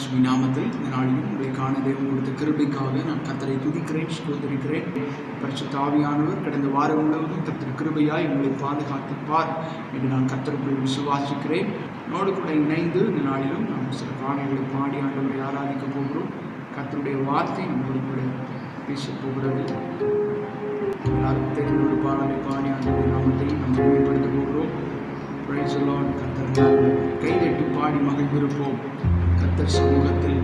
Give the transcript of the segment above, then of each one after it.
இயேசுவின் நாமத்தில் இந்த நாளிலும் உங்களை காண தேவன் கொடுத்த கிருபைக்காக நான் கர்த்தரை துதிக்கிறேன், ஸ்தோத்திரிக்கிறேன். பரிசுத்த ஆவியானவர் கடந்த வாரம் முழுவதும் கர்த்தர் கிருபையாய் உங்களை பாதுகாத்திருப்பார் என்று நான் கர்த்தருக்குள் விசுவாசிக்கிறேன். என்னோடு கூட இணைந்து இந்த நாளிலும் நாம் சில பாடல்களை பாடி ஆண்டவரை ஆராதிக்க போகிறோம். கர்த்தருடைய வார்த்தை நம்மோடு கூட பேசப் போகிறது. எல்லாருக்கும் தெரிந்த ஒரு பாடலை பாடி ஆண்டவருடைய நாமத்தை நாம் மேம்படுத்த போகிறோம். Praise the Lord. கர்த்தர் கைதட்டி பாடி மகிழ்ந்திருப்போம். கர்த்தர் சமூகத்தில்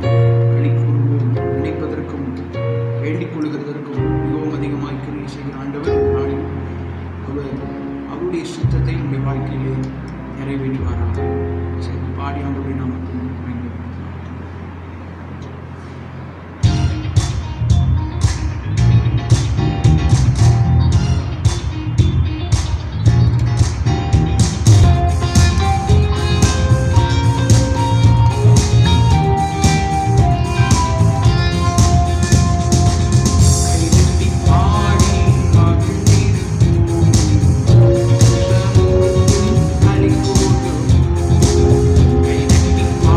களி கூறுவோம். நினைப்பதற்கும் வேண்டிக் கொள்கிறதற்கும் மிகவும் அதிகமாக கிரியை செய்கிற ஆண்டவர் நாளில் அவருடைய சித்தத்தை நம்முடைய வாழ்க்கையிலே நிறைவேற்றுவாராக. சரி, பாடி ஆண்டவரை நாமத்தை Thank you.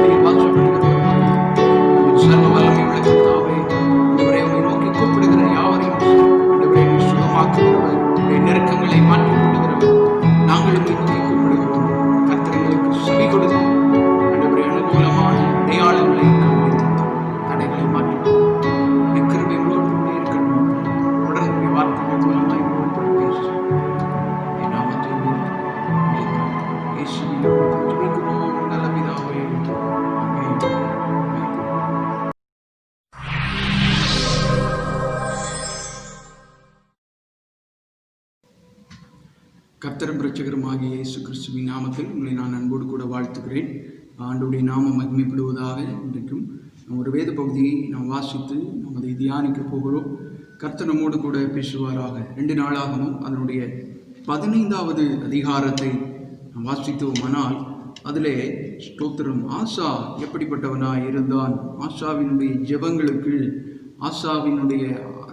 நீர் வாசம் பண்ணுகிறவராக சர்வ வல்லமையுள்ள கர்த்தாவே, ஆண்டவரே உம்மை நோக்கி கூப்பிடுகிற யாவரையும் ஆண்டவரே நீர் சுகமாக்குகிறவர், உடைய நெருக்கங்களை மாற்றிக் கொள்ளுகிறவர். நாங்கள் உம்மை நோக்கி கூப்பிடுகிறோம். கர்த்தர்களுக்கு செவி கொடுத்து ஆண்டவரே அனுகூலமான அடையாளங்களை காண்பித்து தடைகளை மாற்றி கிருபை உங்களோடு கூட இருக்கட்டும். தொடர்ந்து வார்த்தைகள் மூலமாய் உங்களோடு கூட பேசு. என் நாமத்தை இயேசுவின் நாமத்தில் ஜெபிக்கிறோம் நல்ல பிதாவே. ஆமென். கர்த்தரும் இரட்சகருமாகிய இயேசு கிறிஸ்துவின் நாமத்தில் உங்களை நான் அன்போடு கூட வாழ்த்துகிறேன். ஆண்டவருடைய நாமம் மகிமைப்படுவதாக. இன்றைக்கும் ஒரு வேத பகுதியை நாம் வாசித்து நாம் அதை தியானிக்க போகிறோம். கர்த்தர் நம்மோடு கூட பேசுவாராக. 2 நாளாகவும் அதனுடைய 15வது அதிகாரத்தை நாம் வாசித்தோமானால் அதிலே ஸ்தோத்திரம், ஆசா எப்படிப்பட்டவனாய் இருந்தான், ஆசாவினுடைய ஜெபங்களுக்கு, ஆசாவினுடைய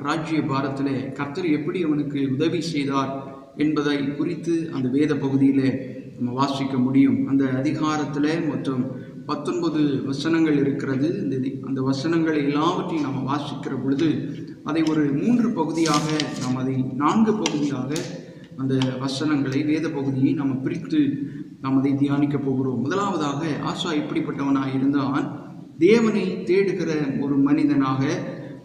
ராஜ்ய பாரத்திலே கர்த்தர் எப்படி அவனுக்கு உதவி செய்தார் என்பதை குறித்து அந்த வேத பகுதியில் நம்ம வாசிக்க முடியும். அந்த அதிகாரத்தில் மொத்தம் 19 வசனங்கள் இருக்கிறது. அந்த வசனங்களை எல்லாவற்றையும் நாம் வாசிக்கிற பொழுது அதை ஒரு 3 பகுதியாக, நாம் அதை 4 பகுதியாக அந்த வசனங்களை, வேத பகுதியை நாம் பிரித்து நாம் அதை தியானிக்க போகிறோம். முதலாவதாக, ஆசா எப்படிப்பட்டவனாக இருந்தான், தேவனை தேடுகிற ஒரு மனிதனாக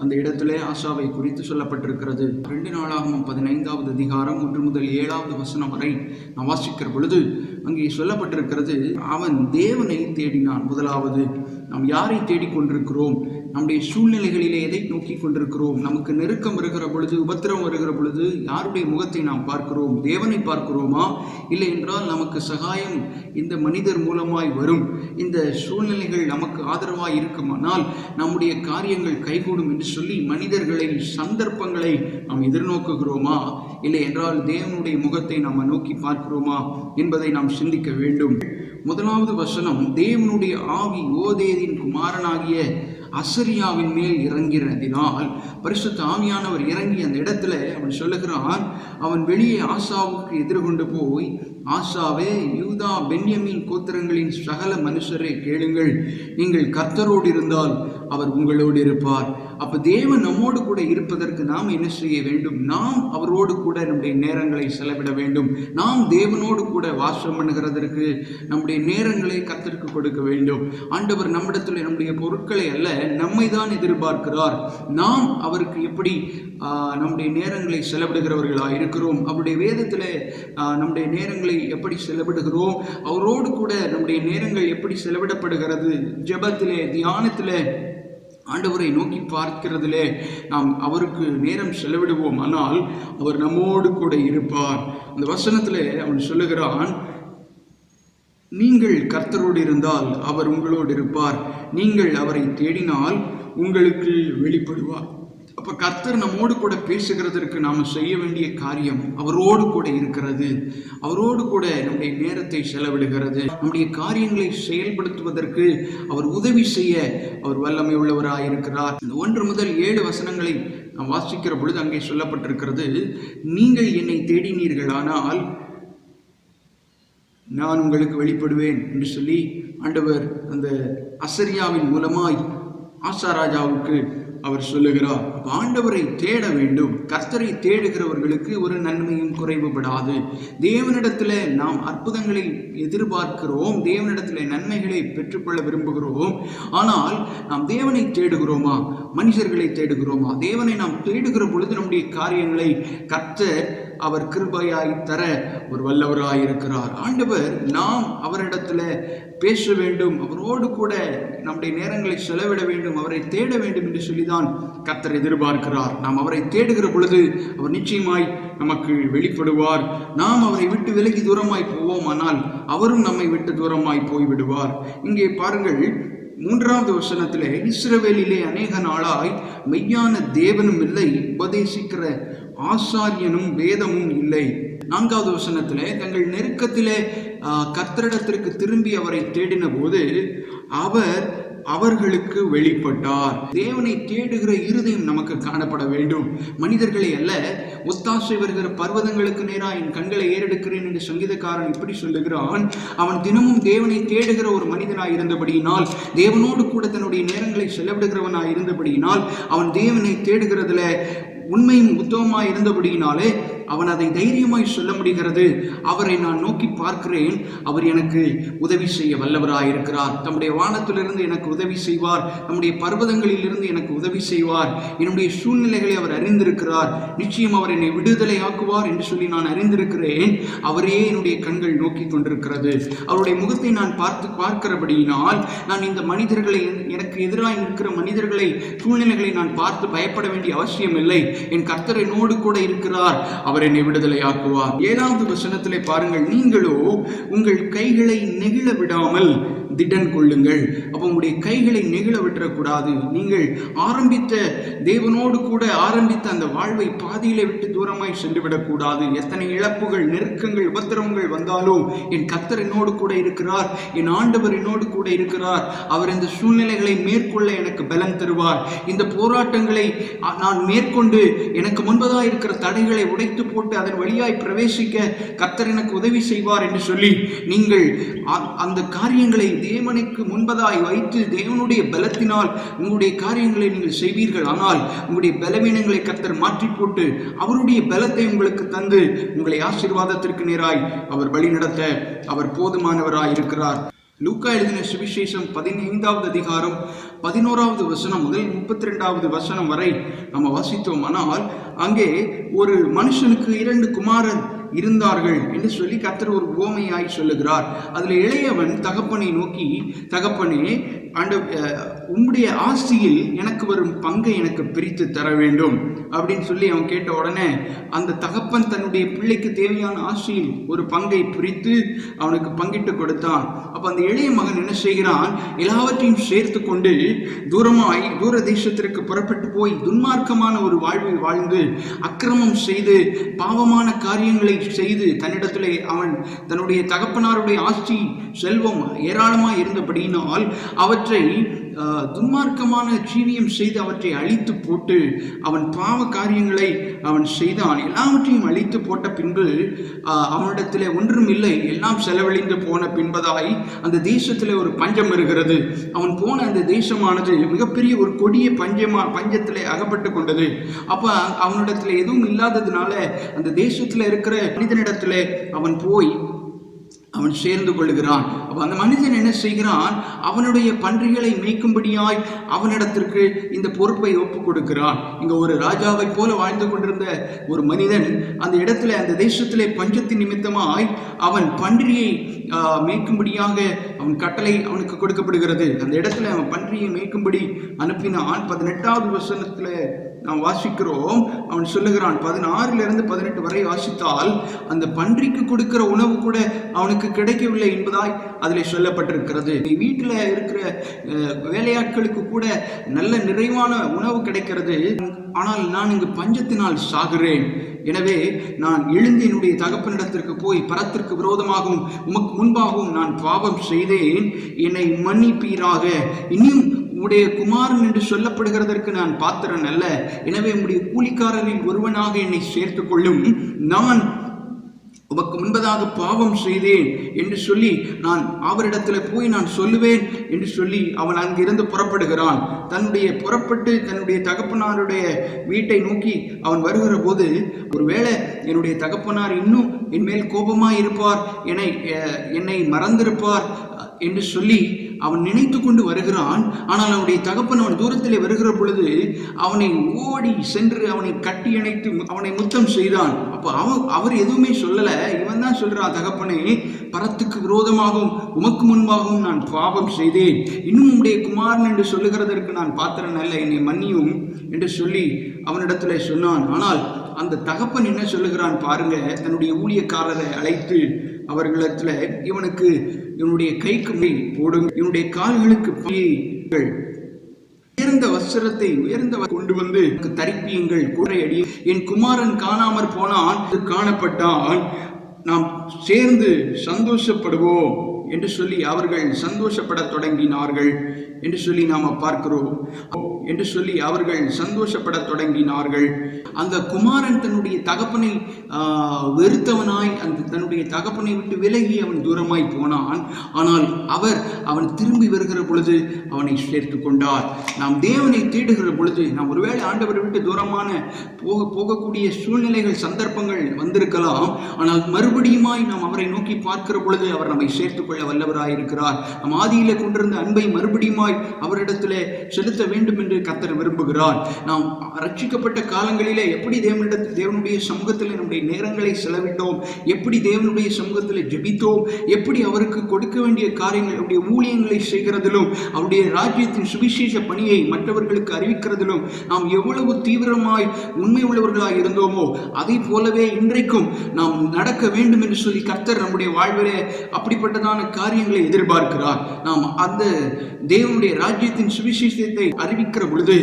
அந்த இடத்துல ஆசாவை குறித்து சொல்லப்பட்டிருக்கிறது. 2 நாளாகவும் 15வது அதிகாரம் 1 முதல் 7வது வசனம் வரை நான் வாசிக்கிற பொழுது அங்கே சொல்லப்பட்டிருக்கிறது, அவன் தேவனை தேடினான். முதலாவது, நாம் யாரை தேடிக்கொண்டிருக்கிறோம், நம்முடைய சூழ்நிலைகளிலே எதை நோக்கி கொண்டிருக்கிறோம், நமக்கு நெருக்கம் வருகிற பொழுது, உபத்திரம் வருகிற பொழுது யாருடைய முகத்தை நாம் பார்க்கிறோம், தேவனை பார்க்கிறோமா? இல்லை என்றால் நமக்கு சகாயம் இந்த மனிதர் மூலமாய் வரும், இந்த சூழ்நிலைகள் நமக்கு ஆதரவாய் இருக்குமானால் நம்முடைய காரியங்கள் கைகூடும் என்று சொல்லி மனிதர்களை, சந்தர்ப்பங்களை நாம் எதிர்நோக்குகிறோமா? இல்லை என்றால் தேவனுடைய முகத்தை நாம் நோக்கி பார்க்கிறோமா என்பதை நாம் சிந்திக்க வேண்டும். முதலாவது வசனம், தேவனுடைய ஆவி ஓதேதின் குமாரனாகிய அசரியாவின் மேல் இறங்கிறதினால், பரிசுத்த ஆவியானவர் இறங்கி அந்த இடத்துல அவன் சொல்லுகிறான், அவன் வெளியே ஆசாவுக்கு எதிர்கொண்டு போய், ஆசாவே, யூதா பென்யமீன் கோத்திரங்களின் சகல மனுஷரை கேளுங்கள், நீங்கள் கர்த்தரோடு இருந்தால் அவர் உங்களோடு இருப்பார். அப்ப தேவன் நம்மோடு கூட இருப்பதற்கு நாம் என்ன செய்ய வேண்டும்? நாம் அவரோடு கூட நம்முடைய நேரங்களை செலவிட வேண்டும். நாம் தேவனோடு கூட வாசம் பண்ணுகிறதற்கு நம்முடைய நேரங்களை கர்த்தருக்கு கொடுக்க வேண்டும். ஆண்டவர் நம்மிடத்தில் நம்முடைய பொருட்களை அல்ல, நம்மை தான் எதிர்பார்க்கிறார். நாம் அவருக்கு எப்படி நம்முடைய நேரங்களை செலவிடுகிறவர்களாக இருக்கிறோம், அவருடைய வேதத்தில் நம்முடைய நேரங்களை எப்படி செலவிடுகிறோம், அவரோடு கூட நம்முடைய நேரங்கள் எப்படி செலவிடப்படுகிறது, ஜெபத்திலே, தியானத்திலே, ஆண்டவரை நோக்கி பார்க்கிறதிலே நாம் அவருக்கு நேரம் செலவிடுவோம். ஆனால் அவர் நம்மோடு கூட இருப்பார். அந்த வசனத்திலே அவன் சொல்லுகிறான், நீங்கள் கர்த்தரோடு இருந்தால் அவர் உங்களோடு இருப்பார், நீங்கள் அவரை தேடினால் உங்களுக்கு வெளிப்படுவார். அப்ப கர்த்தர் நம்மோடு கூட பேசுகிறதற்கு நாம் செய்ய வேண்டிய காரியம் அவரோடு கூட இருக்கிறது, அவரோடு கூட நம்முடைய நேரத்தை செலவிடுகிறது, நம்முடைய காரியங்களை செயல்படுத்துவதற்கு அவர் உதவி செய்ய அவர் வல்லமை உள்ளவராக இருக்கிறார். 1 முதல் 7 வசனங்களை நாம் வாசிக்கிற பொழுது அங்கே சொல்லப்பட்டிருக்கிறது, நீங்கள் என்னை தேடினீர்களானால் நான் உங்களுக்கு வெளிப்படுவேன் என்று சொல்லி ஆண்டவர் அந்த அசரியாவின் மூலமாய் ஆசா ராஜாவுக்கு அவர் சொல்லுகிறார். ஆண்டவரை தேட வேண்டும். கர்த்தரை தேடுகிறவர்களுக்கு ஒரு நன்மையும் குறைவுபடாது. தேவனிடத்தில் நாம் அற்புதங்களை எதிர்பார்க்கிறோம், தேவனிடத்தில் நன்மைகளை பெற்றுக்கொள்ள விரும்புகிறோம். ஆனால் நாம் தேவனை தேடுகிறோமா, மனுஷர்களை தேடுகிறோமா? தேவனை நாம் தேடுகிற பொழுது நம்முடைய காரியங்களை கர்த்தர் அவர் கிருபையாய் தர ஒரு வல்லவராய் இருக்கிறார். ஆண்டவர் நாம் அவரிடத்துல பேச வேண்டும், அவரோடு கூட நம்முடைய நேரங்களை செலவிட வேண்டும், அவரை தேட வேண்டும் என்று சொல்லிதான் கர்த்தர் எதிர்பார்க்கிறார். நாம் அவரை தேடுகிற பொழுது அவர் நிச்சயமாய் நமக்கு வெளிப்படுவார். நாம் அவரை விட்டு விலகி தூரமாய் போவோம், ஆனால் அவரும் நம்மை விட்டு தூரமாய் போய்விடுவார். இங்கே பாருங்கள், 3வது வசனத்திலே, இஸ்ரவேலிலே அநேக நாளாய் மெய்யான தேவனும் இல்லை, உபதேசிக்கிற ஆசாரியனும் வேதமும் இல்லை. 4வது வசனத்திலே, தங்கள் நெருக்கத்திலே கர்த்தரிடத்திற்கு திரும்பி அவரை தேடின போது அவர் அவர்களுக்கு வெளிப்பட்டார். தேவனை தேடுகிற இருதயம் நமக்கு காணப்பட வேண்டும். மனிதர்களை அல்ல, ஒத்தாசை வருகிற பர்வதங்களுக்கு நேராக என் கண்களை ஏறெடுக்கிறேன் என்று சங்கீதக்காரன் இப்படி சொல்லுகிறான். அவன் தினமும் தேவனை தேடுகிற ஒரு மனிதனாய் இருந்தபடியினால், தேவனோடு கூட தன்னுடைய நேரங்களை செலவிடுகிறவனாய் இருந்தபடியினால், அவன் தேவனை தேடுகிறதுல உண்மையும் உத்தமமாய் இருந்தபடியினாலே அவன் அதை தைரியமாய் சொல்ல முடிகிறது. அவரை நான் நோக்கி பார்க்கிறேன், அவர் எனக்கு உதவி செய்ய வல்லவராயிருக்கிறார். தம்முடைய வானத்திலிருந்து எனக்கு உதவி செய்வார், நம்முடைய பர்வதங்களில் இருந்து எனக்கு உதவி செய்வார். என்னுடைய சூழ்நிலைகளை அவர் அறிந்திருக்கிறார், நிச்சயம் அவர் என்னை விடுதலை ஆக்குவார் என்று சொல்லி நான் அறிந்திருக்கிறேன். அவரையே என்னுடைய கண்கள் நோக்கி கொண்டிருக்கிறது. அவருடைய முகத்தை நான் பார்க்கிறபடியினால் நான் இந்த மனிதர்களை, எனக்கு எதிராக இருக்கிற மனிதர்களை, சூழ்நிலைகளை நான் பார்த்து பயப்பட வேண்டிய அவசியம் இல்லை. என் கர்த்தர் என்னோடு கூட இருக்கிறார், அவர் என்னை விடுதலை ஆக்குவார். 7வது வசனத்திலே பாருங்கள், நீங்களோ உங்கள் கைகளை நெகிழ விடாமல் திடன் கொள்ளுங்கள். அப்போ உங்களுடைய கைகளை நெகிழ விட்டுறக்கூடாது. நீங்கள் ஆரம்பித்த தேவனோடு கூட ஆரம்பித்த அந்த வாழ்வை பாதியிலே விட்டு தூரமாய் சென்று விடக்கூடாது. எத்தனை இழப்புகள், நெருக்கங்கள், உபத்திரவங்கள் வந்தாலும் என் கர்த்தர் என்னோடு கூட இருக்கிறார், என் ஆண்டவர் என்னோடு கூட இருக்கிறார். அவர் இந்த சூழ்நிலைகளை மேற்கொள்ள எனக்கு பலம் தருவார். இந்த போராட்டங்களை நான் மேற்கொண்டு எனக்கு முன்பதாக இருக்கிற தடைகளை உடைத்து போட்டு அதன் வழியாய் பிரவேசிக்க கர்த்தர் எனக்கு உதவி செய்வார் என்று சொல்லி நீங்கள் அந்த காரியங்களை தேவனுக்கு முன்பதாய் வைத்து தேவனுடைய பலத்தினால் உங்களுடைய காரியங்களை நீங்கள் செய்வீர்கள். ஆனால் உங்களுடைய பலவீனங்களை கர்த்தர் மாற்றி போட்டு அவருடைய பலத்தை உங்களுக்கு தந்து உங்களை ஆசீர்வாதத்திற்கு நேராய் அவர் வழி நடத்த அவர் போதுமானவராய் இருக்கிறார். லூக்கா எழுதின சுவிசேஷம் 15வது அதிகாரம் 11வது வசனம் முதல் 32வது வசனம் வரை நம்ம வாசித்தோமானால், அங்கே ஒரு மனுஷனுக்கு 2 குமாரர் இருந்தார்கள் என்று சொல்லி கர்த்தர் ஒரு உவமையாய் சொல்லுகிறார். அதுல இளையவன் தகப்பனை நோக்கி, தகப்பனே, உம்முடைய ஆஸ்தியில் எனக்கு வரும் பங்கை எனக்கு பிரித்து தர வேண்டும் அப்படின்னு சொல்லி அவன் கேட்ட உடனே அந்த தகப்பன் தன்னுடைய பிள்ளைக்கு தேவையான ஆஸ்தியில் ஒரு பங்கை பிரித்து அவனுக்கு பங்கிட்டு கொடுத்தான். அப்ப அந்த இளைய மகன் என்ன செய்கிறான், எல்லாவற்றையும் சேர்த்து கொண்டு தூர தேசத்திற்கு புறப்பட்டு போய் துன்மார்க்கமான ஒரு வாழ்வை வாழ்ந்து அக்கிரமம் செய்து பாவமான காரியங்களை செய்து தன்னிடத்திலே அவன் தன்னுடைய தகப்பனாருடைய ஆஸ்தி செல்வம் ஏராளமாய் இருந்தபடியினால் அவற்றை துன்மார்க்கமான ஜீவியம் செய்து அவற்றை அழித்து போட்டு அவன் பாவ காரியங்களை அவன் செய்தான். எல்லாவற்றையும் அழித்து போட்ட பின்பு அவனிடத்திலே ஒன்றும் இல்லை, எல்லாம் செலவழிந்து போன பின்பதாய் அந்த தேசத்திலே ஒரு பஞ்சம் வருகிறது. அவன் போன அந்த தேசமானது மிகப்பெரிய ஒரு கொடிய பஞ்சத்திலே அகப்பட்டு கொண்டது. அப்ப அவனிடத்துல எதுவும் இல்லாததுனால அந்த தேசத்துல இருக்கிற மனிதனிடத்திலே அவன் போய் அவன் சேர்ந்து கொள்ளுகிறான். அப்ப அந்த மனிதன் என்ன செய்கிறான், அவனுடைய பன்றிகளை மேய்க்கும்படியாய் அவனிடத்திற்கு இந்த பொறுப்பை ஒப்பு கொடுக்கிறான். இங்க ஒரு ராஜாவை போல வாழ்ந்து கொண்டிருந்த ஒரு மனிதன் அந்த இடத்துல, அந்த தேசத்திலே பஞ்சத்தின் நிமித்தமாய் அவன் பன்றியை மேய்க்கும்படியாக அவன் கட்டளை அவனுக்கு கொடுக்கப்படுகிறது. அந்த இடத்துல அவன் பன்றியை மேய்க்கும்படி அனுப்பினான். 18வது வசனத்துல நாம் வாசிக்கிறோம், அவன் சொல்லுகிறான், 16லிருந்து 18 வரை வாசித்தால் அந்த பன்றிக்கு கொடுக்கிற உணவு கூட அவனுக்கு கிடைக்கவில்லை என்பதாய் அதில் சொல்லப்பட்டிருக்கிறது. வீட்டில் இருக்கிற வேலையாட்களுக்கு கூட நல்ல நிறைவான உணவு கிடைக்கிறது, ஆனால் நான் இங்கு பஞ்சத்தினால் சாகிறேன். எனவே நான் எழுந்து என்னுடைய தகப்பனிடத்திற்கு போய், பரத்திற்கு விரோதமாகவும் உமக்கு முன்பாகவும் நான் பாவம் செய்தேன், என்னை மன்னிப்பீராக. இன்னும் உம்முடைய குமாரன் என்று சொல்லப்படுகிறதற்கு நான் பாத்திரன் அல்ல, எனவே உம்முடைய கூலிக்காரரில் ஒருவனாக என்னை சேர்த்துக் கொள்ளும். நான் உமக்கு முன்பதாக பாவம் செய்தேன் என்று சொல்லி நான் அவரிடத்தில் போய் நான் சொல்லுவேன் என்று சொல்லி அவன் அங்கிருந்து புறப்படுகிறான். புறப்பட்டு தன்னுடைய தகப்பனாருடைய வீட்டை நோக்கி அவன் வருகிற போது, ஒருவேளை என்னுடைய தகப்பனார் இன்னும் என் மேல் கோபமாய் இருப்பார், என்னை மறந்திருப்பார் என்று சொல்லி அவன் நினைத்து கொண்டு வருகிறான். ஆனால் அவனுடைய தகப்பன் அவன் தூரத்திலே வருகிற பொழுது அவனை ஓடி சென்று அவனை கட்டி அணைத்து அவனை முத்தம் செய்தான். அப்போ அவர் எதுவுமே சொல்லல. இவன் தான் சொல்றான், தகப்பனே, பரத்துக்கு விரோதமாகவும் உமக்கு முன்பாகவும் நான் பாவம் செய்தேன், இன்னும் உம்முடைய குமாரன் என்று சொல்லுகிறதற்கு நான் பாத்திரன் அல்ல, என்னை மன்னியும் என்று சொல்லி அவனிடத்துல சொன்னான். ஆனால் அந்த தகப்பன் என்ன சொல்லுகிறான் பாருங்க, தன்னுடைய ஊழியக்காரரை அழைத்து அவர்களிடத்துல, இவனுக்கு இவனுடைய கைக்கு போடுங்க, இவனுடைய கால்களுக்கு உயர்ந்த வஸ்திரத்தை கொண்டு வந்து தரிப்பியுங்கள், கூரையடி. என் குமாரன் காணாமற் போனான், காணப்பட்டான், நாம் சேர்ந்து சந்தோஷப்படுவோம் என்று சொல்லி அவர்கள் சந்தோஷப்பட தொடங்கினார்கள் என்று சொல்லி நாம பார்க்கிறோம். என்று சொல்லி அவர்கள் சந்தோஷப்பட தொடங்கினார்கள். அந்த குமாரன் தன்னுடைய தகப்பனை வெறுத்தவனாய் அந்த தன்னுடைய தகப்பனை விட்டு விலகி அவன் தூரமாய் போனான். ஆனால் அவன் திரும்பி வருகிற பொழுது அவனை சேர்த்து கொண்டார். நாம் தேவனை தேடுகிற பொழுது நாம் ஒருவேளை ஆண்டவரை விட்டு தூரமான போகக்கூடிய சூழ்நிலைகள் சந்தர்ப்பங்கள் வந்திருக்கலாம். ஆனால் மறுபடியுமாய் நாம் அவரை நோக்கி பார்க்கிற பொழுது அவர் நம்மை சேர்த்துக் கொள்ள வல்லவராயிருக்கிறார். நம் ஆதியில கொண்டிருந்த அன்பை மறுபடியுமாய் அவரிடத்திலே செலுத்த வேண்டும் என்று கர்த்தர் விரும்புகிறார். நாம் ரட்சிக்கப்பட்ட காலங்களிலே எப்படி தேவனுடைய சமூகத்தில் நம்முடைய நேரங்களை செலவிட்டோம், எப்படி தேவனுடைய சமூகத்தில் ஜெபித்தோம், எப்படி அவருக்கு கொடுக்க வேண்டிய காரியங்கள் அவருடைய ஊழியங்களை செய்கிறதிலும் அவருடைய ராஜ்யத்தின் சுவிசேஷ பணியை மற்றவர்களுக்கு அறிவிக்கிறதிலும் நாம் எவ்வளவு தீவிரமாய் உண்மை உள்ளவர்களாய் இருந்தோமோ அதை போலவே இன்றைக்கும் நாம் நடக்க வேண்டும் என்று சொல்லி கர்த்தர் நம்முடைய வாழ்விலே அப்படிப்பட்டதான காரியங்களை எதிர்பார்க்கிறார். நாம் அந்த தேவனுடைய ராஜ்யத்தின் சுவிசேஷத்தை அறிவிக்கிற பொழுது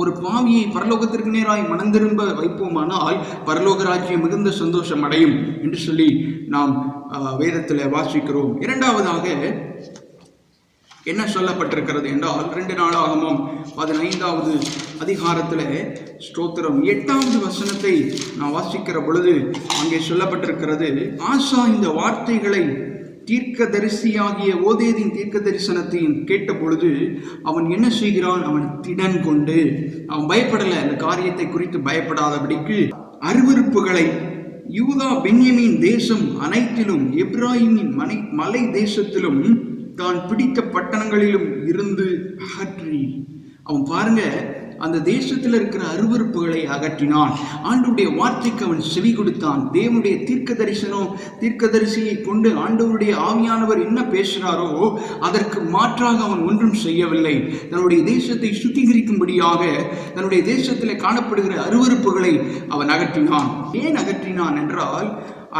ஒரு பாவியை பரலோகத்திற்கு நேராய் மனந்திரும்ப வைப்போமானால் பரலோக ராஜ்யம் மிகுந்த சந்தோஷம் அடையும் என்று சொல்லி நாம் வேதத்தில் வாசிக்கிறோம். இரண்டாவதாக என்ன சொல்லப்பட்டிருக்கிறது என்றால் 2 நாளாகமம் 15வது அதிகாரத்தில் ஸ்தோத்திரம் 8வது வசனத்தை நான் வாசிக்கிற பொழுது அங்கே சொல்லப்பட்டிருக்கிறது. ஆசா இந்த வார்த்தைகளை தீர்க்கதரிசியாகிய ஓதேதின் தீர்க்க தரிசனத்தையும் கேட்ட பொழுது அவன் என்ன செய்கிறான்? அவன் திடன் கொண்டு அவன் பயப்படலை. அந்த காரியத்தை குறித்து பயப்படாதபடிக்கு அருவருப்புகளை யூதா பென்யமீன் தேசம் அனைத்திலும் எப்ராஹிமின் மலை தேசத்திலும் தான் பிடித்த பட்டணங்களிலும் இருந்து அகற்றி, அவன் பாருங்க அந்த தேசத்தில் இருக்கிற அருவருப்புகளை அகற்றினான். ஆண்டவருடைய வார்த்தைக்கு அவன் செவி கொடுத்தான். தேவனுடைய தீர்க்கதரிசியை கொண்டு ஆண்டவருடைய ஆவியானவர் என்ன பேசுகிறாரோ அதற்கு மாற்றாக அவன் ஒன்றும் செய்யவில்லை. தன்னுடைய தேசத்தை சுத்திகரிக்கும்படியாக தன்னுடைய தேசத்தில் காணப்படுகிற அருவருப்புகளை அவன் அகற்றினான். ஏன் அகற்றினான் என்றால்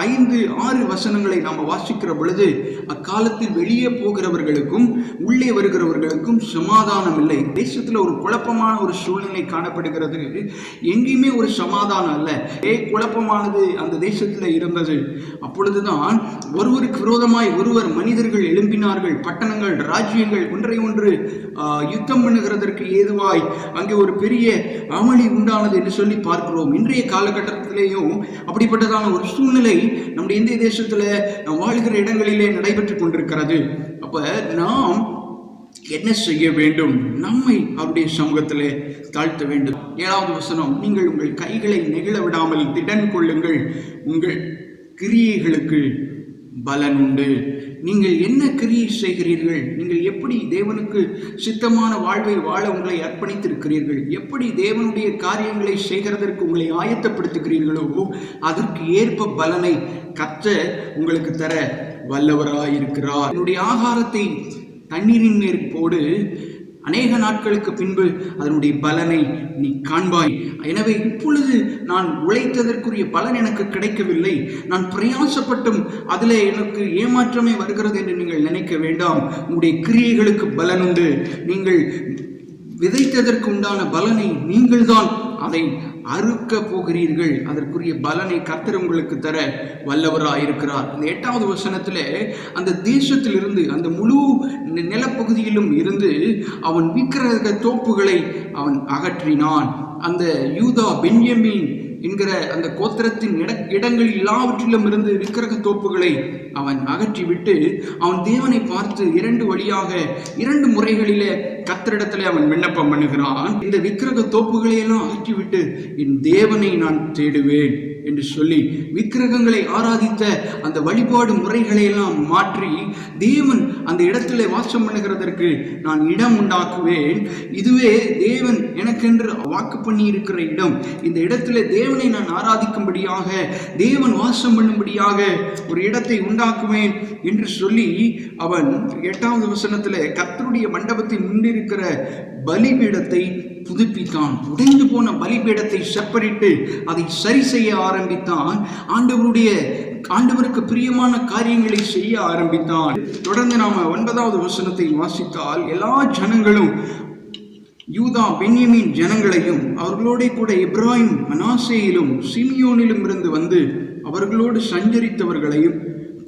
5-6 வசனங்களை நாம் வாசிக்கிற பொழுது அக்காலத்தில் வெளியே போகிறவர்களுக்கும் உள்ளே வருகிறவர்களுக்கும் சமாதானம் இல்லை. தேசத்தில் ஒரு குழப்பமான ஒரு சூழ்நிலை காணப்படுகிறது. எங்கேயுமே ஒரு சமாதானம் அல்ல, குழப்பமானது அந்த தேசத்தில் இருந்தது. அப்பொழுதுதான் ஒருவருக்கு விரோதமாய் ஒருவர் மனிதர்கள் எழும்பினார்கள். பட்டணங்கள் ராஜ்யங்கள் ஒன்றை ஒன்று யுத்தம் பண்ணுகிறதற்கு ஏதுவாய் அங்கே ஒரு பெரிய அமளி உண்டானது என்று சொல்லி பார்க்கிறோம். இன்றைய காலகட்டத்திலேயும் அப்படிப்பட்டதான ஒரு சூழ்நிலை நம்முடைய இந்திய தேசத்துல நாம் வாழ்கிற இடங்களிலே நடைபெற்றுக் கொண்டிருக்கிறது. அப்ப நாம் என்ன செய்ய வேண்டும்? நம்மை அவருடைய சமூகத்திலே தாழ்த்த வேண்டும். 7வது வசனம், நீங்கள் உங்கள் கைகளை நெகிழ விடாமல் திடன் கொள்ளுங்கள், உங்கள் கிரியைகளுக்கு பலன் உண்டு. நீங்கள் என்ன கிரியை செய்கிறீர்கள்? நீங்கள் எப்படி தேவனுக்கு சித்தமான வாழ்வை வாழ உங்களை அர்ப்பணித்திருக்கிறீர்கள்? எப்படி தேவனுடைய காரியங்களை செய்கிறதற்கு உங்களை ஆயத்தப்படுத்துகிறீர்களோ அதற்கு ஏற்ப பலனை கர்த்தர் உங்களுக்கு தர வல்லவராயிருக்கிறார். என்னுடைய ஆகாரத்தை தண்ணீரின் மேல் போடு, அநேக நாட்களுக்கு பின்பு அதனுடைய பலனை நீ காண்பாய். எனவே இப்பொழுது நான் உழைத்ததற்குரிய பலன் எனக்கு கிடைக்கவில்லை, நான் பிரயாசப்பட்டும் அதில் எனக்கு ஏமாற்றமே வருகிறது என்று நீங்கள் நினைக்க வேண்டாம். உங்களுடைய கிரியைகளுக்கு பலன் உண்டு. நீங்கள் விதைத்ததற்கு உண்டான பலனை நீங்கள் தான் அதை அறுக்க போகிறீர்கள். அதற்குரிய பலனை கர்த்தர் உங்களுக்கு தர வல்லவராயிருக்கிறார். இந்த 8வது வசனத்துல அந்த தேசத்திலிருந்து அந்த முழு நிலப்பகுதியிலும் இருந்து அவன் விக்கிரக தோப்புகளை அவன் அகற்றினான். அந்த யூதா பென்யமீன் என்கிற அந்த கோத்திரத்தின் இடங்கள் எல்லாவற்றிலும் இருந்து விக்கிரக தோப்புகளை அவன் அகற்றிவிட்டு அவன் தேவனை பார்த்து 2 முறைகளிலே கர்த்தரிடத்திலே அவன் விண்ணப்பம் பண்ணுகிறான். இந்த விக்கிரக தோப்புகளை எல்லாம் அகற்றிவிட்டு என் தேவனை நான் தேடுவேன் என்று சொல்லி விக்கிரகங்களை ஆராதித்த அந்த வழிபாடு முறைகளை எல்லாம் மாற்றி தேவன் அந்த இடத்திலே வாசம் பண்ணுகிறதற்கு நான் இடம் உண்டாக்குவேன். இதுவே தேவன் எனக்கென்று வாக்கு பண்ணி இருக்கிற இடம். இந்த இடத்திலே தேவனை நான் ஆராதிக்கும்படியாக, தேவன் வாசம் பண்ணும்படியாக ஒரு இடத்தை உண்டாக்குவேன் என்று சொல்லி அவன் 8வது வசனத்திலே கர்த்தருடைய மண்டபத்தின் முன்னிருக்கிற பலிபீடத்தை புதுப்பித்தான். உடைந்து போன பலிபீடத்தை செப்பரிட்டு அதை சரி செய்ய ஆரம்பித்தான். ஆண்டவருக்கு பிரியமான காரியங்களை செய்ய ஆரம்பித்தான். தொடர்ந்து நாம 9வது வசனத்தை வாசித்தால், எல்லா ஜனங்களும் யூதா பென்யமீன் ஜனங்களையும் அவர்களோட கூட எப்ராஹிம் மனாசேயிலும் சிமியோனிலும் இருந்து வந்து அவர்களோடு சஞ்சரித்தவர்களையும்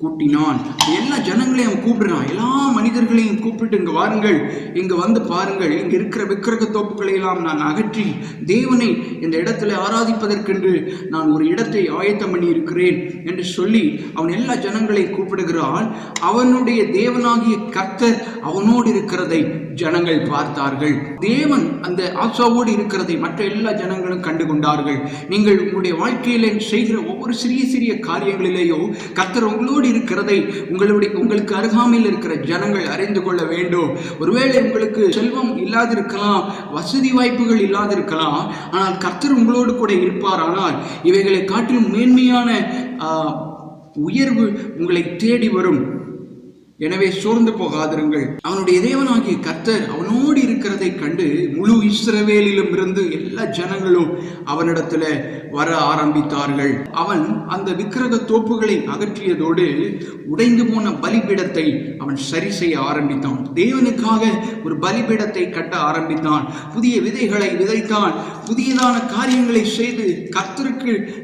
கூட்டினான். எல்லா ஜனங்களையும் அவன் கூப்பிடுறான், எல்லா மனிதர்களையும் கூப்பிட்டு இங்க வாருங்கள், இங்க வந்து பாருங்கள், இங்க இருக்கிற விக்கிரக தோப்புகளை எல்லாம் நான் அகற்றி தேவனை இந்த இடத்துல ஆராதிப்பதற்கென்று நான் ஒரு இடத்தை ஆயத்தம் பண்ணி இருக்கிறேன் என்று சொல்லி அவன் எல்லா ஜனங்களையும் கூப்பிடுகிறான். அவனுடைய தேவனாகிய கர்த்தர் அவனோடு இருக்கிறதை ஜனங்கள் பார்த்தார்கள். தேவன் அந்த ஆசாவோடு இருக்கிறதை மற்ற எல்லா ஜனங்களும் கண்டு கொண்டார்கள். நீங்கள் உங்களுடைய வாழ்க்கையில செய்கிற ஒவ்வொரு சிறிய சிறிய காரியங்களிலேயோ கர்த்தர் உங்களோடு இருக்கிறதை உங்களுக்கு அருகாமையில் இருக்கிற ஜனங்கள் அறிந்து கொள்ள வேண்டும். ஒருவேளை உங்களுக்கு செல்வம் இல்லாதிருக்கலாம், வசதி வாய்ப்புகள் இல்லாதிருக்கலாம், ஆனால் கர்த்தர் உங்களோடு கூட இருப்பார். ஆனால் இவைகளை காட்டிலும் மேன்மையான உயர்வு உங்களை தேடி வரும். எனவே சோர்ந்து போகாதிருங்கள். அவனுடைய தேவனாகிய கர்த்தர் அவனோடு இருக்கிறதை கண்டு முழு இஸ்ரவேலிலும் இருந்து எல்லா ஜனங்களும் அவனிடத்துல வர ஆரம்பித்தார்கள். அவன் அந்த விக்கிரக தோப்புகளை அகற்றியதோடு உடைந்து போன பலிபீடத்தை அவன் சரி செய்ய ஆரம்பித்தான். தேவனுக்காக ஒரு பலிபீடத்தை கட்ட ஆரம்பித்தான். புதிய விதைகளை விதைத்தான். புதியதான காரியங்களை செய்து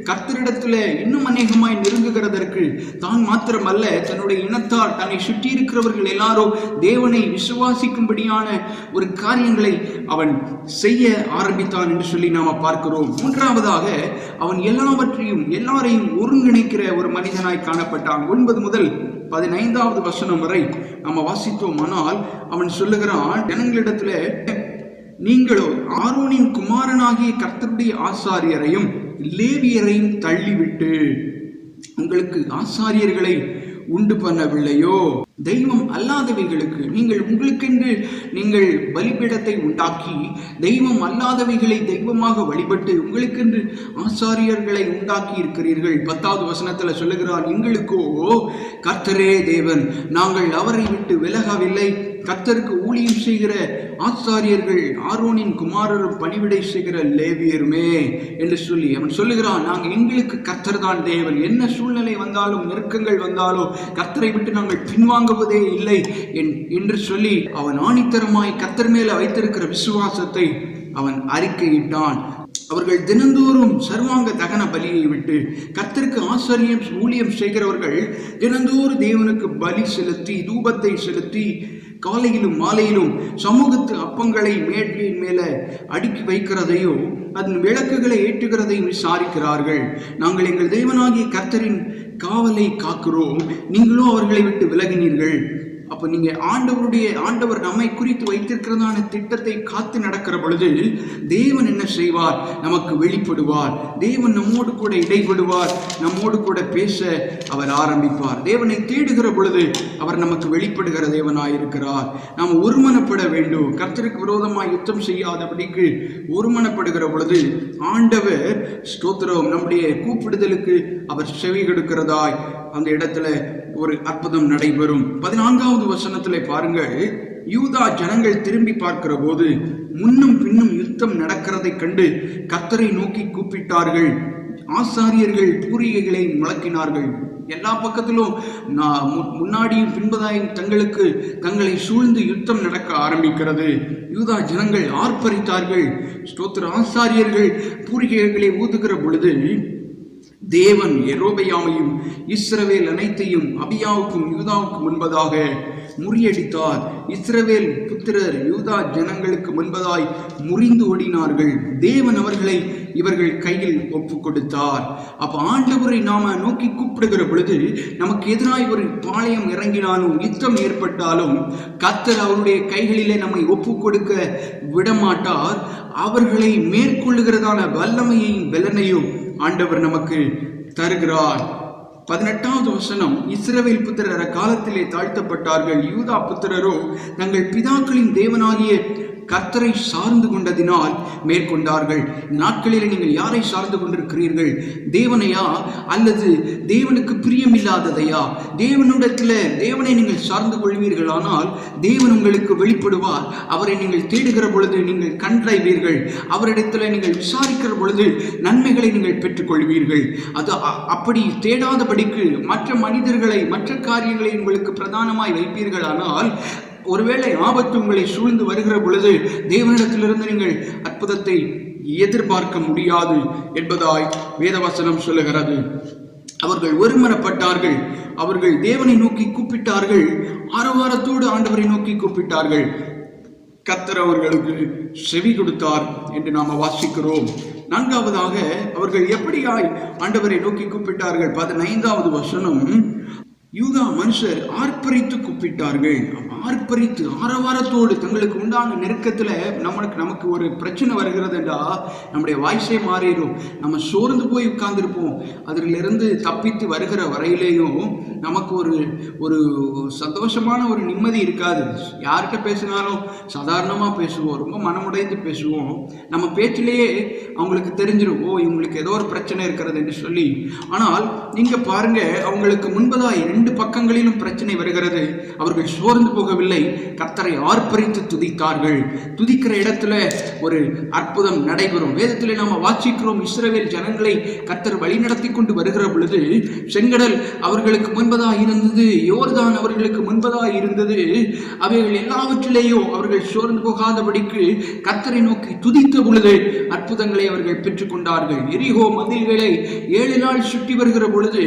கர்த்தரிடத்துல இன்னும் அநேகமாய் நெருங்குகிறதற்கு தான் மாத்திரமல்ல, தன்னுடைய இனத்தால் தன்னை சுற்றி இருக்கிறவர்கள் எல்லாரும் தேவனை விசுவாசிக்கும்படியான ஒரு காரியங்களை அவன் செய்ய ஆரம்பித்தான் என்று சொல்லி நாம பார்க்கிறோம். மூன்றாவதாக அவன் எல்லாரையும் ஒருங்கிணைக்கிற ஒரு மனிதனாய் காணப்பட்டான். 9 முதல் 15வது வசனம் வரை நாம வாசித்தோமானால் அவன் சொல்லுகிறான், ஜனங்களிடத்துல நீங்களோ ஆரோனின் குமாரனாகிய கர்த்தருடைய ஆசாரியரையும் லேவியரையும் தள்ளிவிட்டு உங்களுக்கு ஆசாரியர்களை உண்டு பண்ணவில்லையோ? தெய்வம் அல்லாதவைகளுக்கு உங்களுக்கென்று நீங்கள் பலிபீடத்தை உண்டாக்கி தெய்வம் அல்லாதவைகளை தெய்வமாக வழிபட்டு உங்களுக்கென்று ஆசாரியர்களை உண்டாக்கி இருக்கிறீர்கள். 10வது வசனத்துல சொல்லுகிறார், எங்களுக்கோ கர்த்தரே தேவன், நாங்கள் அவரை விட்டு விலகவில்லை. கர்த்தருக்கு ஊழியம் செய்கிற ஆசாரியர்கள் ஆரோனின் குமாரரும் பணிவிடை செய்கிற லேவியருமே என்று சொல்லி அவன் சொல்லுகிறான், எங்களுக்கு கர்த்தர் தான் தேவன். என்ன சூழ்நிலை வந்தாலும், நெருக்கங்கள் வந்தாலும் கர்த்தரை விட்டு நாங்கள் பின்வாங்குவதே இல்லை என்று சொல்லி அவன் ஆணித்தரமாய் கர்த்தர் மேல வைத்திருக்கிற விசுவாசத்தை அவன் அறிக்கையிட்டான். அவர்கள் தினந்தோறும் சர்வாங்க தகன பலியை விட்டு கர்த்தருக்கு ஆசாரியம் ஊழியம் செய்கிறவர்கள் தினந்தோறும் தேவனுக்கு பலி செலுத்தி தூபத்தை செலுத்தி காலையிலும் மாலையிலும் சமூகத்து அப்பங்களை மேடையின் மேல அடுக்கி வைக்கிறதையோ அதன் விளக்குகளை ஏற்றுகிறதையும் விசாரிக்கிறார்கள். நாங்கள் எங்கள் தேவனாகிய கர்த்தரின் காவலை காக்கிறோம், நீங்களோ அவர்களை விட்டு விலகினீர்கள். அப்ப நீங்க ஆண்டவர் நம்மை குறித்து வைத்திருக்கிறதான திட்டத்தை காத்து நடக்கிற பொழுது தேவன் என்ன செய்வார்? நமக்கு வெளிப்படுவார். தேவன் நம்மோடு கூட இடைப்படுவார். நம்மோடு கூட பேச அவர் ஆரம்பிப்பார். தேவனை தேடுகிற பொழுது அவர் நமக்கு வெளிப்படுகிற தேவனாயிருக்கிறார். நாம் ஒருமனப்பட வேண்டும். கர்த்தருக்கு விரோதமாய் யுத்தம் செய்யாதபடிக்கு ஒருமனப்படுகிற பொழுது ஆண்டவர் ஸ்தோத்திரம் நம்முடைய கூப்பிடுதலுக்கு அவர் செவி கொடுக்கிறதாய் அந்த இடத்துல ஒரு அற்புதம் நடைபெறும். 14வது வசனத்திலே பாருங்கள், யூதா ஜனங்கள் திரும்பி பார்க்கிற போது முன்னும் பின்னும் யுத்தம் நடக்கிறதை கண்டு கர்த்தரை நோக்கி கூப்பிட்டார்கள். ஆசாரியர்கள் பூரிகைகளை முழக்கினார்கள். எல்லா பக்கத்திலும் முன்னாடியும் பின்பதாயும் தங்களை சூழ்ந்து யுத்தம் நடக்க ஆரம்பிக்கிறது. யூதா ஜனங்கள் ஆர்ப்பரித்தார்கள். ஸ்தோத்திர ஆசாரியர்கள் பூரிகைகளை ஊதுகிற பொழுது தேவன் யெரொபெயாமையும் இஸ்ரவேல் அனைத்தையும் அபியாவுக்கும் யூதாவுக்கும் முன்பதாக முறியடித்தார். இஸ்ரவேல் புத்திரர் யூதா ஜனங்களுக்கு முன்பதாய் முறிந்து ஓடினார்கள். தேவன் அவர்களை இவர்கள் கையில் ஒப்பு கொடுத்தார். அப்ப ஆண்டவரை நாம நோக்கி கூப்பிடுகிற பொழுது நமக்கு எதிராய் ஒரு பாளையம் இறங்கினாலும் யுத்தம் ஏற்பட்டாலும் கர்த்தர் அவருடைய கைகளிலே நம்மை ஒப்பு கொடுக்க விடமாட்டார். அவர்களை மேற்கொள்ளுகிறதான வல்லமையையும் பலனையும் ஆண்டவர் நமக்கு தருகிறார். 18வது வசனம், இஸ்ரவேல் புத்திரர் காலத்திலே தாழ்த்தப்பட்டார்கள், யூதா புத்திரரோ தங்கள் பிதாக்களின் தேவனாகிய கர்த்தரை சார்ந்து கொண்டதினால் மேற்கொண்டார்கள். நாட்களில் நீங்கள் யாரை சார்ந்து கொண்டிருக்கிறீர்கள்? தேவனையா அல்லது தேவனுக்கு பிரியமில்லாததையா? தேவனை நீங்கள் சார்ந்து கொள்வீர்களானால் தேவன் உங்களுக்கு வெளிப்படுவார். அவரை நீங்கள் தேடுகிற பொழுது நீங்கள் கண்டடைவீர்கள். அவரிடத்தில் நீங்கள் விசாரிக்கிற பொழுது நன்மைகளை நீங்கள் பெற்றுக்கொள்வீர்கள். அது அப்படி தேடாதபடிக்கு மற்ற மனிதர்களை மற்ற காரியங்களை உங்களுக்கு பிரதானமாய் வைப்பீர்களானால் ஒருவேளை ஆபத்து உங்களை சூழ்ந்து வருகிற பொழுது தேவனிடத்திலிருந்து நீங்கள் அற்புதத்தை எதிர்பார்க்க முடியாது என்பதாய் வேதவசனம் சொல்லுகிறது. அவர்கள் ஒருமனப்பட்டார்கள். அவர்கள் தேவனை நோக்கி கூப்பிட்டார்கள். ஆரவாரத்தோடு ஆண்டவரை நோக்கி கூப்பிட்டார்கள். கர்த்தர் அவர்களுக்கு செவி கொடுத்தார் என்று நாம் வாசிக்கிறோம். நான்காவதாக அவர்கள் எப்படியாய் ஆண்டவரை நோக்கி கூப்பிட்டார்கள்? 15வது வசனம், யூதா மனுஷர் ஆர்ப்பரித்து கூப்பிட்டார்கள். ஆர்ப்பரித்து ஆரவாரத்தோடு தங்களுக்கு உண்டான நெருக்கத்துல நமக்கு ஒரு பிரச்சனை வருகிறது என்றா நம்முடைய வாய்ஸே மாறிடும். நம்ம சோர்ந்து போய் உட்கார்ந்துருப்போம். அதிலிருந்து தப்பித்து வருகிற வரையிலேயும் நமக்கு ஒரு சந்தோஷமான ஒரு நிம்மதி இருக்காது. யார்கிட்ட பேசினாலும் சாதாரணமா பேசுவோம், ரொம்ப மனமுடைந்து பேசுவோம். நம்ம பேச்சிலேயே அவங்களுக்கு தெரிஞ்சிடும், ஓ இவங்களுக்கு ஏதோ ஒரு பிரச்சனை இருக்கிறது என்று சொல்லி. ஆனால் நீங்க பாருங்க, அவங்களுக்கு முன்பதாய் 2 பக்கங்களிலும் பிரச்சனை வருகிறது. அவர்கள் சோர்ந்து போகவில்லை. கர்த்தரை ஆர்ப்பரித்து துதித்தார்கள். துதிக்கிற இடத்துல ஒரு அற்புதம் நடைபெறும். வேதத்திலே நாம வாசிக்கிறோம், இஸ்ரவேல் ஜனங்களை கர்த்தர் வழிநடத்தி கொண்டு வருகிற பொழுது செங்கடல் அவர்களுக்கு முன்பதாய் இருந்தது, யோர்தான் அவர்களுக்கு முன்பதாய் இருந்தது. அவைகள் எல்லாவற்றிலேயும் அவர்கள் சோர்ந்து போகாதபடிக்கு கர்த்தரை நோக்கி துதித்த பொழுது அற்புதங்களை அவர்கள் பெற்றுக்கொண்டார்கள். எரிகோ மதில்களை 7 நாள் சுற்றி வருகிற பொழுது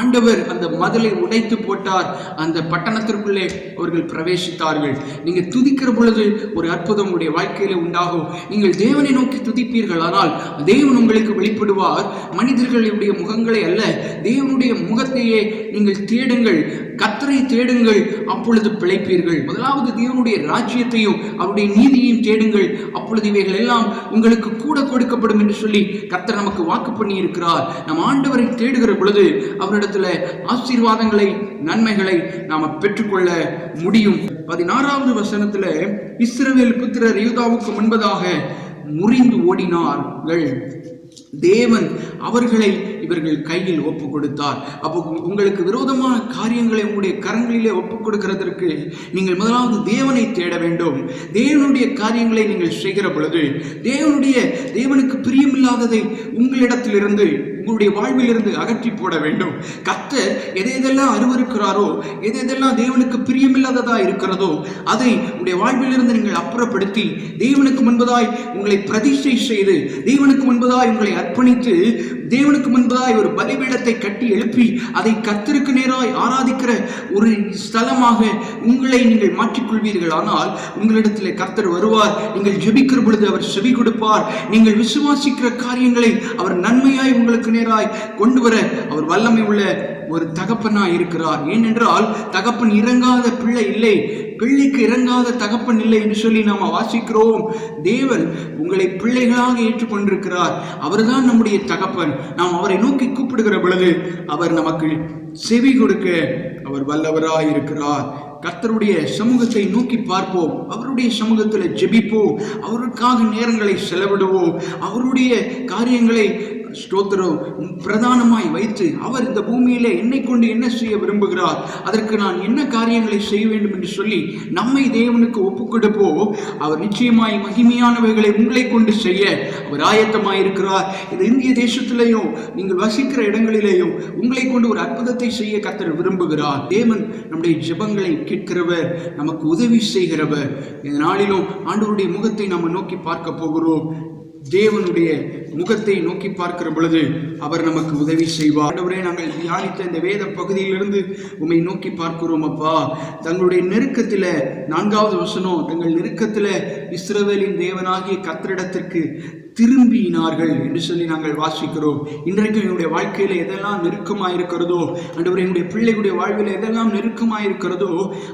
ஆண்டவர் அந்த மதிலை உடைத்து போட்டார். அந்த பட்டணத்திற்குள்ளே அவர்கள் பிரவேசித்தார்கள். நீங்க துதிக்கிற பொழுது ஒரு அற்புதம் உங்களுடைய வாழ்க்கையில உண்டாகும். நீங்கள் தேவனை நோக்கி துதிப்பீர்கள், ஆனால் தேவன் உங்களுக்கு வெளிப்படுவார். மனிதர்களுடைய முகங்களை அல்ல, தேவனுடைய முகத்தையே நீங்கள் தேடுங்கள், கர்த்தரை தேடுங்கள், அப்பொழுது பிழைப்பீர்கள். முதலாவது தேவனுடைய ராஜ்யத்தையும் அவருடைய நீதியையும் தேடுங்கள், அப்பொழுது இவைகள் எல்லாம் உங்களுக்கு கூட கொடுக்கப்படும் என்று சொல்லி கர்த்தர் நமக்கு வாக்கு பண்ணி இருக்கிறார். நம் ஆண்டவரை தேடுகிற பொழுது அவரிடத்துல ஆசீர்வாதங்களை, நன்மைகளை நாம பெற்றுக்கொள்ள முடியும். 16வது வசனத்துல, இஸ்ரவேல் புத்திரர் யூதாவுக்கு முன்பதாக முறிந்து ஓடினார்கள். தேவன் அவர்களை இவர்கள் கையில் ஒப்பு கொடுத்தார். அப்போ உங்களுக்கு விரோதமான காரியங்களை உங்களுடைய கரங்களிலே ஒப்பு கொடுக்கிறதற்கு நீங்கள் முதலாவது தேவனை தேட வேண்டும். தேவனுடைய காரியங்களை நீங்கள் செய்கிற பொழுது தேவனுக்கு பிரியமில்லாததை உங்களிடத்திலிருந்து, உங்களுடைய வாழ்விலிருந்து அகற்றி போட வேண்டும். கர்த்தர் எதையெல்லாம் அருவருக்கிறாரோ, எதையெல்லாம் தேவனுக்கு பிரியமில்லாததா இருக்கிறதோ அதை உங்களுடைய வாழ்விலிருந்து நீங்கள் அப்புறப்படுத்தி தேவனுக்கு முன்பதாய் உங்களை பிரதிஷ்டை செய்து, தேவனுக்கு முன்பதாய் உங்களை அர்ப்பணித்து, தேவனுக்கு முன்பதாய் ஒரு பலிபீடத்தை கட்டி எழுப்பி அதை கர்த்தருக்கு நேராய் ஆராதிக்கிற ஒரு ஸ்தலமாக உங்களை நீங்கள் மாற்றிக்கொள்வீர்கள். ஆனால் உங்களிடத்தில் கர்த்தர் வருவார். நீங்கள் ஜெபிக்கிற பொழுது அவர் செவி கொடுப்பார். நீங்கள் விசுவாசிக்கிற காரியங்களை அவர் நன்மையாய் உங்களுக்கு நேராய் கொண்டு வர அவர் வல்லமை உள்ள ஒரு தகப்பனாய் இருக்கிறார். ஏனென்றால் தகப்பன் இறங்காத பிள்ளை இல்லை, பிள்ளைக்கு இறங்காத தகப்பன் இல்லை என்று சொல்லி நாம் வாசிக்கிறோம். தேவன் உங்களை பிள்ளைகளாக ஏற்றுக்கொண்டிருக்கிறார். அவர்தான் நம்முடைய தகப்பன். நாம் அவரை நோக்கி கூப்பிடுகிற பொழுது அவர் நமக்கு செவி கொடுக்க அவர் வல்லவராய் இருக்கிறார். கர்த்தருடைய சமூகத்தை நோக்கி பார்ப்போம், அவருடைய சமூகத்தில் ஜெபிப்போம், அவருக்காக நேரங்களை செலவிடுவோம், அவருடைய காரியங்களை ஸ்தோத்திரம் பிரதானமாய் வைத்து அவர் இந்த பூமியிலே என்னை கொண்டு என்ன செய்ய விரும்புகிறார், அதற்கு நான் என்ன காரியங்களை செய்ய வேண்டும் என்று சொல்லி நம்மை தேவனுக்கு ஒப்புக் கொடுப்போம். அவர் நிச்சயமாய் மகிமையானவைகளை உங்களை கொண்டு செய்ய அவர் ஆயத்தமாய் இருக்கிறார். இது இந்திய தேசத்திலேயும் நீங்கள் வசிக்கிற இடங்களிலேயும் உங்களை கொண்டு ஒரு அற்புதத்தை செய்ய கர்த்தர் விரும்புகிறார். தேவன் நம்முடைய ஜெபங்களை கேட்கிறவர், நமக்கு உதவி செய்கிறவர். இந்த நாளிலும் ஆண்டவருடைய முகத்தை நாம் நோக்கி பார்க்க போகிறோம். தேவனுடைய முகத்தை நோக்கி பார்க்கிற பொழுது அவர் நமக்கு உதவி செய்வார். ஆண்டவரே, நாங்கள் தியானித்த இந்த வேத பகுதியிலிருந்து உம்மை நோக்கி பார்க்கிறோம். அப்பா, தங்களுடைய நெருக்கத்தில 4வது வசனம், தங்கள் நெருக்கத்தில இஸ்ரவேலின் தேவனாகிய கர்த்தரிடத்திற்கு திரும்பினார்கள் என்று சொல்லி நாங்கள் வாசிக்கிறோம். இன்றைக்கு என்னுடைய வாழ்க்கையில எதெல்லாம் நெருக்கமாக இருக்கிறதோ, ஆண்டவரே, என்னுடைய பிள்ளைகளுடைய வாழ்வில் எதெல்லாம் நெருக்கமாக இருக்கிறதோ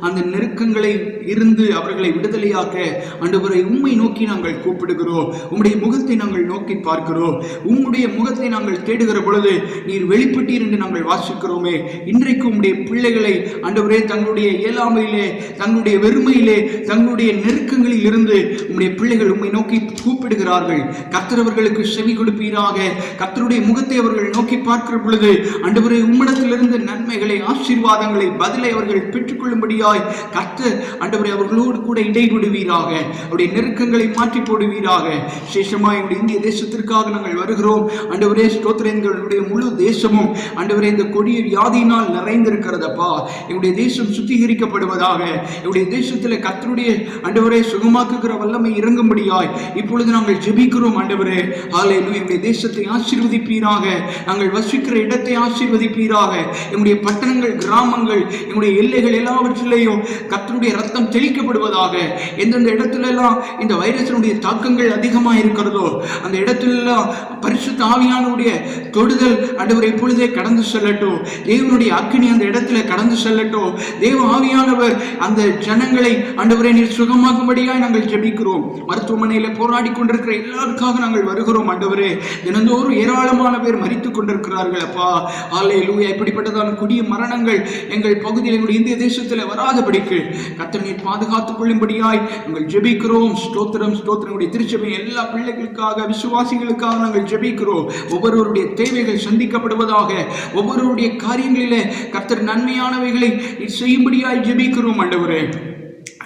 அந்த நெருக்கங்களை இருந்து அவர்களை விடுதலையாக்க ஆண்டவரை உம்மை நோக்கி நாங்கள் கூப்பிடுகிறோம். உம்முடைய முகத்தை நாங்கள் நோக்கி பார்க்கிறோம். உம்முடைய முகத்தை நாங்கள் தேடுகிற பொழுது நீர் வெளிப்பட்டீர் என்று நாங்கள் வாசிக்கிறோமே. இன்றைக்கு உம்முடைய பிள்ளைகளை ஆண்டவரே தங்களுடைய இயலாமையிலே, தங்களுடைய வெறுமையிலே, தங்களுடைய நெருக்கங்களில் இருந்து உம்முடைய பிள்ளைகள் உம்மை நோக்கி கூப்பிடுகிறார்கள். கர்த்தர் அவர்களுக்கு செவி கொடுப்பீராக. கர்த்தருடைய முகத்தை அவர்கள் நோக்கி பார்க்கிற பொழுது ஆண்டவரே உம்மிடத்திலிருந்து நன்மைகளை, ஆசீர்வாதங்களை, பதிலை அவர்கள் பெற்றுக்கொள்ளும்படியாய் கர்த்தர் ஆண்டவரே அவர்களோடு கூட இடைவிடுவீராக. அவருடைய நெருக்கங்களை மாற்றி போடுவீராக. விசேஷமாய் இந்திய தேசத்திற்காக வார்த்தைகளுக்காக நாங்கள் வருகிறோம். ஆண்டவரே ஸ்தோத்திரம். எங்களுடைய முழு தேசமும் ஆண்டவரே இந்த கொடிய வியாதியினால் நிறைந்திருக்கிறதப்பா. எங்களுடைய தேசம் சுத்திகரிக்கப்படுவதாக. எங்களுடைய தேசத்தில் கர்த்தருடைய ஆண்டவரே சுகமாக்குகிற வல்லமை இறங்கும்படியாய் இப்பொழுது நாங்கள் ஜெபிக்கிறோம். ஆண்டவரே ஹல்லேலூயா. எங்களுடைய தேசத்தை ஆசீர்வதிப்பீராக. நாங்கள் வசிக்கிற இடத்தை ஆசீர்வதிப்பீராக. எங்களுடைய பட்டணங்கள், கிராமங்கள், எங்களுடைய எல்லைகள் எல்லாவற்றிலேயும் கர்த்தருடைய ரத்தம் தெளிக்கப்படுவதாக. எந்தெந்த இடத்துல எல்லாம் இந்த வைரஸினுடைய தாக்கங்கள் அதிகமாக இருக்கிறதோ அந்த இடத்திலெல்லாம் பரிசுத்த ஆவியானவருடைய தொடுதல் ஆண்டவரை இப்பொழுதே கடந்து செல்லட்டும். தேவனுடைய அக்கினி அந்த இடத்துல கடந்து செல்லட்டும். தேவ ஆவியானவர் அந்த ஜனங்களை ஆண்டவரை நீர் சுகமாக்கும்படியாய் நாங்கள் ஜெபிக்கிறோம். மருத்துவமனையில் போராடி கொண்டிருக்கிற எல்லாருக்காக நாங்கள் வருகிறோம். ஆண்டவரே தினந்தோறும் ஏராளமான பேர் மரித்துக் கொண்டிருக்கிறார்கள் அப்பா. ஹல்லேலூயா. இப்படிப்பட்டதான கொடிய மரணங்கள் எங்கள் பகுதியில், எங்களுடைய இந்திய தேசத்தில் வராதபடிக்கு கர்த்தர் நீர் பாதுகாத்துக் கொள்ளும்படியாய் நாங்கள் ஜெபிக்கிறோம். ஸ்தோத்திரம் ஸ்தோத்திரம். திருச்சபை எல்லா பிள்ளைகளுக்காக, விசுவாசிகளுக்காக நாங்கள் ஜெபிக்கிறோம். ஒவ்வொருவருடைய தேவைகள் சந்திக்கப்படுவதாக. ஒவ்வொருவருடைய காரியங்களிலே கர்த்தர் நன்மையானவைகளை செய்யும்படியாய் ஜெபிக்கிறோம். ஆண்டவரே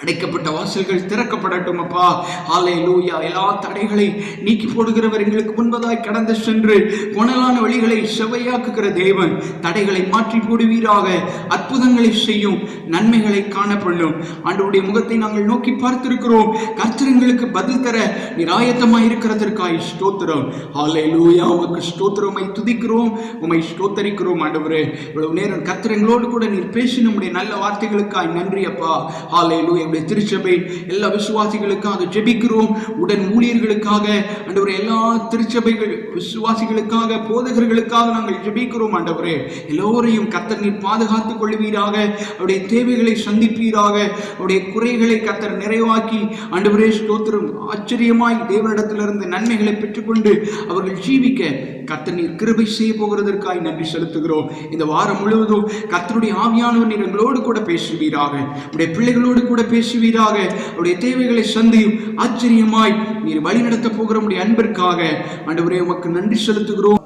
அடைக்கப்பட்ட வாசல்கள் திறக்கப்படட்டும் அப்பா. ஹல்லேலூயா. எல்லா தடைகளை நீக்கி போடுகிறவர் எங்களுக்கு முன்பதாய் கடந்து சென்று புனலான வழிகளை செவையாக்குகிற தேவன் தடைகளை மாற்றி போடுவீராக. அற்புதங்களை செய்யும், நன்மைகளை காணப்படும். ஆண்டவருடைய முகத்தை நாங்கள் நோக்கி பார்த்திருக்கிறோம். கர்த்தர் எங்களுக்கு பதில் தர நிராயத்தமாய் இருக்கிறதற்காய் ஸ்தோத்திரம். ஹல்லேலூயா. உமக்கு ஸ்தோத்திரமை துதிக்கிறோம், உம்மை ஸ்தோத்தரிக்கிறோம். ஆண்டவரே இவ்வளவு நேரம் கர்த்தர் எங்களோடு கூட நீர் பேசி நம்முடைய நல்ல வார்த்தைகளுக்காய் நன்றி அப்பா. ஹல்லேலூயா. திருச்சபை எல்லா விசுவாசிகளுக்காக ஜெபிக்கிறோம். உடன் ஊழியர்களுக்காக ஆண்டவரே, எல்லா திருச்சபைகள் விசுவாசிகளுக்காக, போதகர்களுக்காக நாங்கள் ஜெபிக்கிறோம். ஆண்டவரே எல்லோரையும் கர்த்தர் நீர் பாதுகாத்துக் கொள்வீராக. அவருடைய தேவைகளை சந்திப்பீராக. அவருடைய குறைகளை கர்த்தர் நிறைவாக்கி ஆண்டவரே ஸ்தோத்திரம் ஆச்சரியமாய் தேவனிடத்திலிருந்து நன்மைகளை பெற்றுக்கொண்டு அவர்கள் ஜீவிக்க கர்த்தர் நீர் கிருபை செய்ய போகிறதற்காய் நன்றி செலுத்துகிறோம். இந்த வாரம் முழுவதும் கர்த்தருடைய ஆவியானவர் நீர் எங்களோடு கூட பேசுவீராக. உடைய பிள்ளைகளோடு கூட பேசுவீராக. அவருடைய தேவைகளை சந்தியும் ஆச்சரியமாய் நீர் வழி நடத்த போகிற உடைய அன்பிற்காக ஆண்டவரே உமக்கு நன்றி செலுத்துகிறோம்.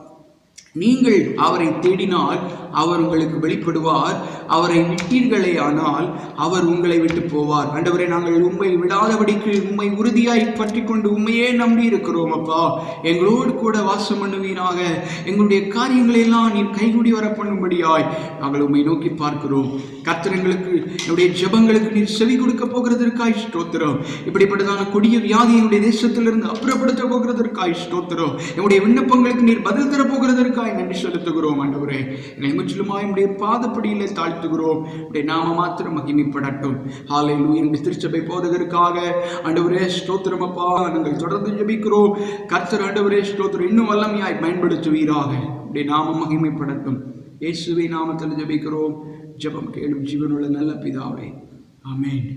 நீங்கள் அவரை தேடினால் அவர் உங்களுக்கு வெளிப்படுவார். அவரை விட்டீர்களே ஆனால் அவர் உங்களை விட்டு போவார். ஆண்டவரே நாங்கள் உம்மை விடாதபடிக்கு உம்மை உறுதியாய் பற்றி கொண்டு உண்மையே நம்பி இருக்கிறோம் அப்பா. எங்களோடு கூட வாசம் பண்ணுவீராக. எங்களுடைய காரியங்களை எல்லாம் நீர் கைகூடி வர பண்ணும்படியாய் நாங்கள் உம்மை நோக்கி பார்க்கிறோம். கர்த்தர் எங்களுக்கு என்னுடைய ஜெபங்களுக்கு நீர் செவி கொடுக்க போகிறதற்காய் ஸ்தோத்திரம். இப்படிப்பட்டதான கொடிய வியாதி என்னுடைய தேசத்திலிருந்து அப்புறப்படுத்த போகிறதற்காய் ஸ்தோத்திரம். என்னுடைய விண்ணப்பங்களுக்கு நீர் பதில் தர போகிறதற்காய் நன்றி செலுத்துகிறோம். ஆண்டவரே என்னை முற்றிலுமாய் உடைய பாதப்படியிலே தாழ்த்துகிறோம். உடைய நாம மாத்திரம் மகிமைப்படட்டும். ஹல்லேலூயா. எங்கள் திருச்சபை போதகருக்காக ஆண்டவரே ஸ்தோத்திரம் அப்பா. நாங்கள் தொடர்ந்து ஜெபிக்கிறோம். கர்த்தர் ஆண்டவரே ஸ்தோத்திரம் இன்னும் வல்லமையாய் பயன்படுத்துவீராக. உடைய நாம மகிமைப்படட்டும். இயேசுவின் நாமத்தில் ஜெபிக்கிறோம். ஜெபம் கேளும் ஜீவனுள்ள நல்ல பிதாவே. ஆமென்.